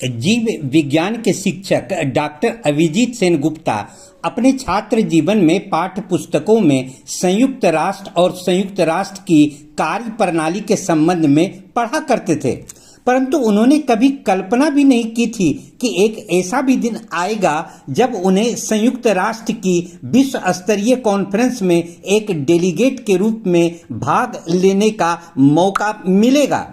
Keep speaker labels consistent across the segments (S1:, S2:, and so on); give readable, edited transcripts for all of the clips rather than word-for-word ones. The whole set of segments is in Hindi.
S1: जीव विज्ञान के शिक्षक डॉक्टर अभिजीत सेन गुप्ता अपने छात्र जीवन में पाठ्य पुस्तकों में संयुक्त राष्ट्र और संयुक्त राष्ट्र की कार्य प्रणाली के संबंध में पढ़ा करते थे, परंतु उन्होंने कभी कल्पना भी नहीं की थी कि एक ऐसा भी दिन आएगा जब उन्हें संयुक्त राष्ट्र की विश्व स्तरीय कॉन्फ्रेंस में एक डेलीगेट के रूप में भाग लेने का मौका मिलेगा।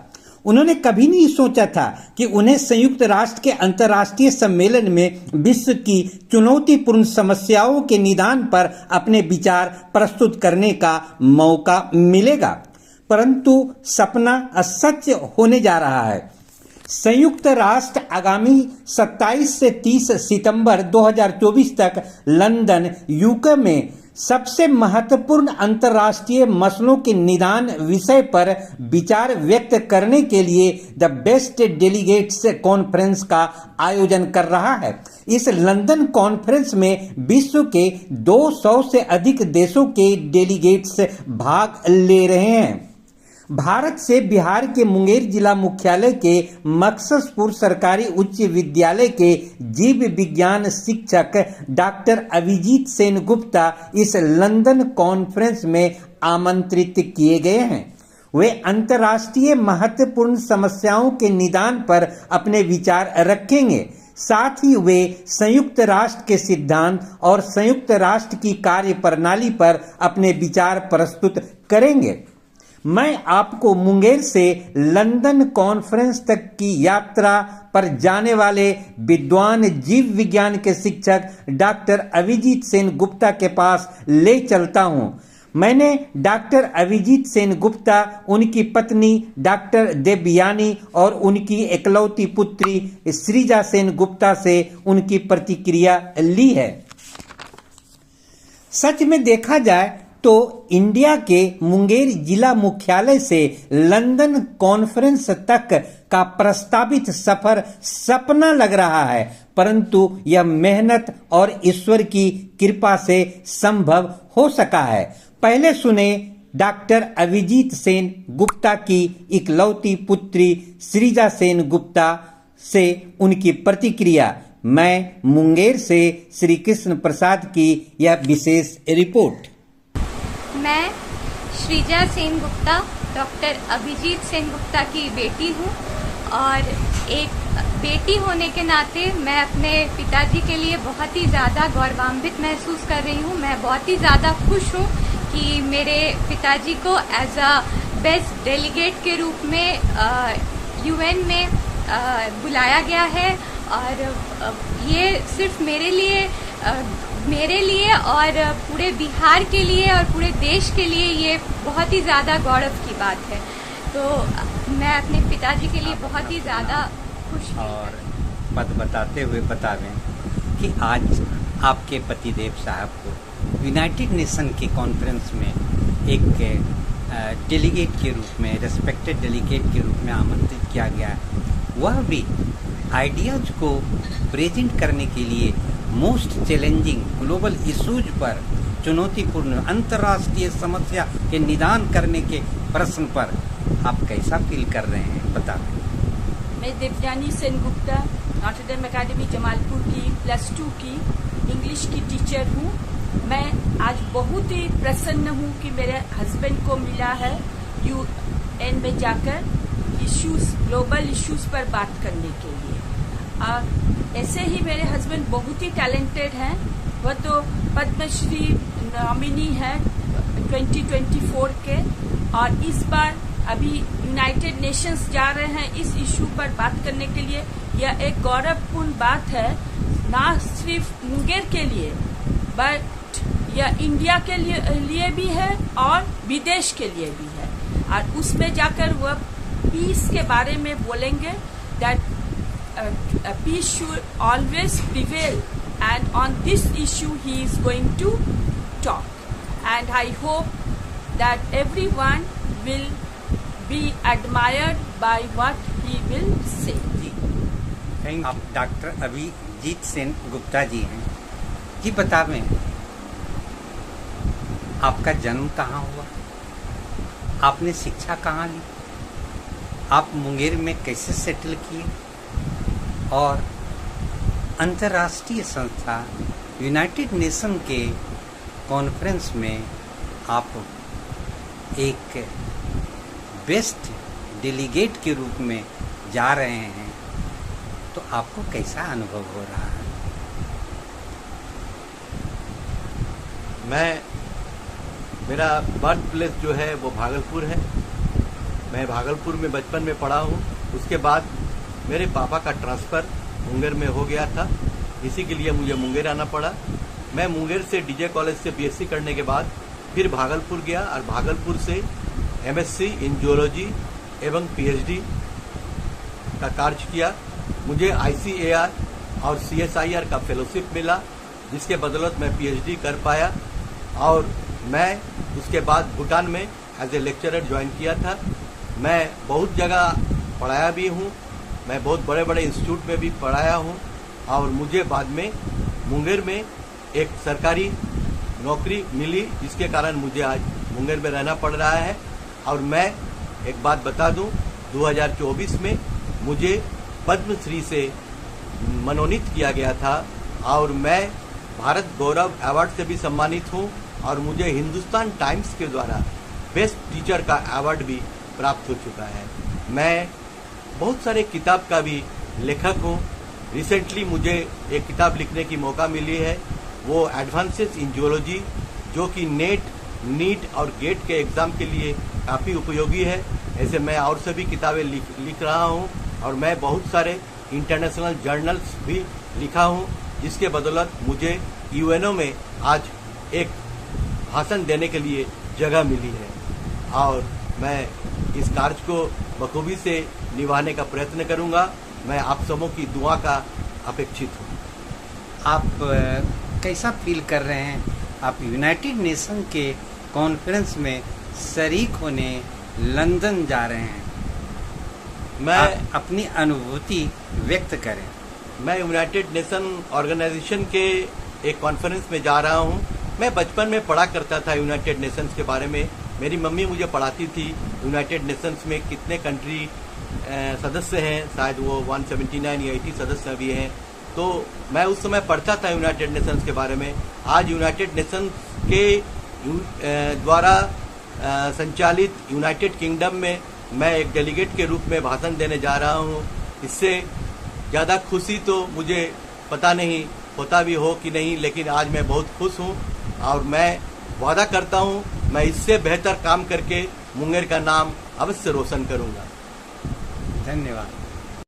S1: उन्होंने कभी नहीं सोचा था कि उन्हें संयुक्त राष्ट्र के अंतर्राष्ट्रीय सम्मेलन में विश्व की चुनौतीपूर्ण समस्याओं के निदान पर अपने विचार प्रस्तुत करने का मौका मिलेगा, परंतु सपना सच होने जा रहा है। संयुक्त राष्ट्र आगामी 27 से 30 सितंबर 2024 तक लंदन यूके में सबसे महत्वपूर्ण अंतर्राष्ट्रीय मसलों के निदान विषय पर विचार व्यक्त करने के लिए द बेस्ट डेलीगेट्स कॉन्फ्रेंस का आयोजन कर रहा है। इस लंदन कॉन्फ्रेंस में विश्व के 200 से अधिक देशों के डेलीगेट्स भाग ले रहे हैं। भारत से बिहार के मुंगेर जिला मुख्यालय के मकससपुर सरकारी उच्च विद्यालय के जीव विज्ञान शिक्षक डॉक्टर अभिजीत सेन गुप्ता इस लंदन कॉन्फ्रेंस में आमंत्रित किए गए हैं। वे अंतर्राष्ट्रीय महत्वपूर्ण समस्याओं के निदान पर अपने विचार रखेंगे। साथ ही वे संयुक्त राष्ट्र के सिद्धांत और संयुक्त राष्ट्र की कार्य प्रणाली पर अपने विचार प्रस्तुत करेंगे। मैं आपको मुंगेर से लंदन कॉन्फ्रेंस तक की यात्रा पर जाने वाले विद्वान जीव विज्ञान के शिक्षक डॉक्टर अभिजीत सेन गुप्ता के पास ले चलता हूं। मैंने डॉक्टर अभिजीत सेन गुप्ता, उनकी पत्नी डॉक्टर देवयानी और उनकी एकलौती पुत्री श्रीजा सेन गुप्ता से उनकी प्रतिक्रिया ली है। सच में देखा जाए तो इंडिया के मुंगेर जिला मुख्यालय से लंदन कॉन्फ्रेंस तक का प्रस्तावित सफर सपना लग रहा है, परंतु यह मेहनत और ईश्वर की कृपा से संभव हो सका है। पहले सुने डॉक्टर अभिजीत सेन गुप्ता की इकलौती पुत्री श्रीजा सेन गुप्ता से उनकी प्रतिक्रिया। मैं मुंगेर से श्री कृष्ण प्रसाद की यह विशेष रिपोर्ट।
S2: मैं श्रीजा सेन गुप्ता डॉक्टर अभिजीत सेन गुप्ता की बेटी हूँ और एक बेटी होने के नाते मैं अपने पिताजी के लिए बहुत ही ज़्यादा गौरवान्वित महसूस कर रही हूँ। मैं बहुत ही ज़्यादा खुश हूँ कि मेरे पिताजी को एज अ बेस्ट डेलीगेट के रूप में यूएन में बुलाया गया है और ये सिर्फ मेरे लिए और पूरे बिहार के लिए और पूरे देश के लिए ये बहुत ही ज़्यादा गौरव की बात है। तो मैं अपने पिताजी के लिए बहुत ही ज़्यादा खुश हूँ।
S1: और पद बताते हुए बता दें कि आज आपके पतिदेव साहब को यूनाइटेड नेशन की कॉन्फ्रेंस में एक डेलीगेट के रूप में, रेस्पेक्टेड डेलीगेट के रूप में आमंत्रित किया गया है, वह भी आइडियाज़ को प्रेजेंट करने के लिए मोस्ट चैलेंजिंग ग्लोबल इशूज पर, चुनौतीपूर्ण अंतर्राष्ट्रीय समस्या के निदान करने के प्रश्न पर आप कैसा फील कर रहे हैं बता दें।
S3: मैं देवयानी सेन गुप्ता नॉटर डेम एकेडमी जमालपुर की +2 की इंग्लिश की टीचर हूँ। मैं आज बहुत ही प्रसन्न हूँ कि मेरे हस्बैंड को मिला है यूएन में जाकर ग्लोबल इश्यूज पर बात करने के लिए। ऐसे ही मेरे हस्बैंड बहुत ही टैलेंटेड हैं। वह तो पद्मश्री नॉमिनी है 2024 के और इस बार अभी यूनाइटेड नेशंस जा रहे हैं इस इशू पर बात करने के लिए। यह एक गौरवपूर्ण बात है, ना सिर्फ मुंगेर के लिए बट यह इंडिया के लिए भी है और विदेश के लिए भी है। और उसमें जाकर वह पीस के बारे में बोलेंगे that peace should always prevail, and on this issue he is going to talk, and I hope that everyone will be admired by what he will say.
S1: आप डॉक्टर अभिजीत सेन गुप्ता जी हैं जी, बतावें आपका जन्म कहाँ हुआ, आपने शिक्षा कहाँ ली, आप मुंगेर में कैसे सेटल किए और अंतर्राष्ट्रीय संस्था यूनाइटेड नेशन के कॉन्फ्रेंस में आप एक बेस्ट डेलीगेट के रूप में जा रहे हैं, तो आपको कैसा अनुभव हो रहा है?
S4: मेरा बर्थ प्लेस जो है वो भागलपुर है। मैं भागलपुर में बचपन में पढ़ा हूँ। उसके बाद मेरे पापा का ट्रांसफ़र मुंगेर में हो गया था, इसी के लिए मुझे मुंगेर आना पड़ा। मैं मुंगेर से डीजे कॉलेज से बीएससी करने के बाद फिर भागलपुर गया और भागलपुर से एमएससी इन जियोलॉजी एवं पीएचडी का कार्य किया। मुझे आईसीएआर और सीएसआईआर का फेलोशिप मिला, जिसके बदौलत मैं पीएचडी कर पाया। और मैं उसके बाद भूटान में एज ए लेक्चरर ज्वाइन किया था। मैं बहुत जगह पढ़ाया भी हूँ, मैं बहुत बड़े बड़े इंस्टीट्यूट में भी पढ़ाया हूँ। और मुझे बाद में मुंगेर में एक सरकारी नौकरी मिली, जिसके कारण मुझे आज मुंगेर में रहना पड़ रहा है। और मैं एक बात बता दूं, 2024 में मुझे पद्मश्री से मनोनीत किया गया था और मैं भारत गौरव अवार्ड से भी सम्मानित हूं। और मुझे हिंदुस्तान टाइम्स के द्वारा बेस्ट टीचर का अवार्ड भी प्राप्त हो चुका है। मैं बहुत सारे किताब का भी लेखक हूं। रिसेंटली मुझे एक किताब लिखने की मौका मिली है, वो एडवांसेस इन जियोलॉजी, जो कि नेट, नीट और गेट के एग्ज़ाम के लिए काफ़ी उपयोगी है। ऐसे मैं और सभी किताबें लिख रहा हूं और मैं बहुत सारे इंटरनेशनल जर्नल्स भी लिखा हूं, जिसके बदौलत मुझे यूएनओ में आज एक भाषण देने के लिए जगह मिली है। और मैं इस कार्य को बखूबी से निभाने का प्रयत्न करूंगा। मैं आप सबों की दुआ का अपेक्षित हूँ।
S1: आप कैसा फील कर रहे हैं? आप यूनाइटेड नेशन के कॉन्फ्रेंस में शरीक होने लंदन जा रहे हैं, आप अपनी अनुभूति व्यक्त करें।
S4: मैं यूनाइटेड नेशन ऑर्गेनाइजेशन के एक कॉन्फ्रेंस में जा रहा हूं। मैं बचपन में पढ़ा करता था यूनाइटेड नेशंस के बारे में। मेरी मम्मी मुझे पढ़ाती थी यूनाइटेड नेशंस में कितने कंट्री सदस्य हैं, शायद वो 179 या 80 सदस्य भी हैं। तो मैं उस समय पढ़ता था यूनाइटेड नेशंस के बारे में। आज यूनाइटेड नेशंस के द्वारा संचालित यूनाइटेड किंगडम में मैं एक डेलीगेट के रूप में भाषण देने जा रहा हूँ। इससे ज़्यादा खुशी तो मुझे पता नहीं होता भी हो कि नहीं, लेकिन आज मैं बहुत खुश हूँ और मैं वादा करता हूँ मैं इससे बेहतर काम करके मुंगेर का नाम अवश्य रोशन करूँगा।
S1: धन्यवाद।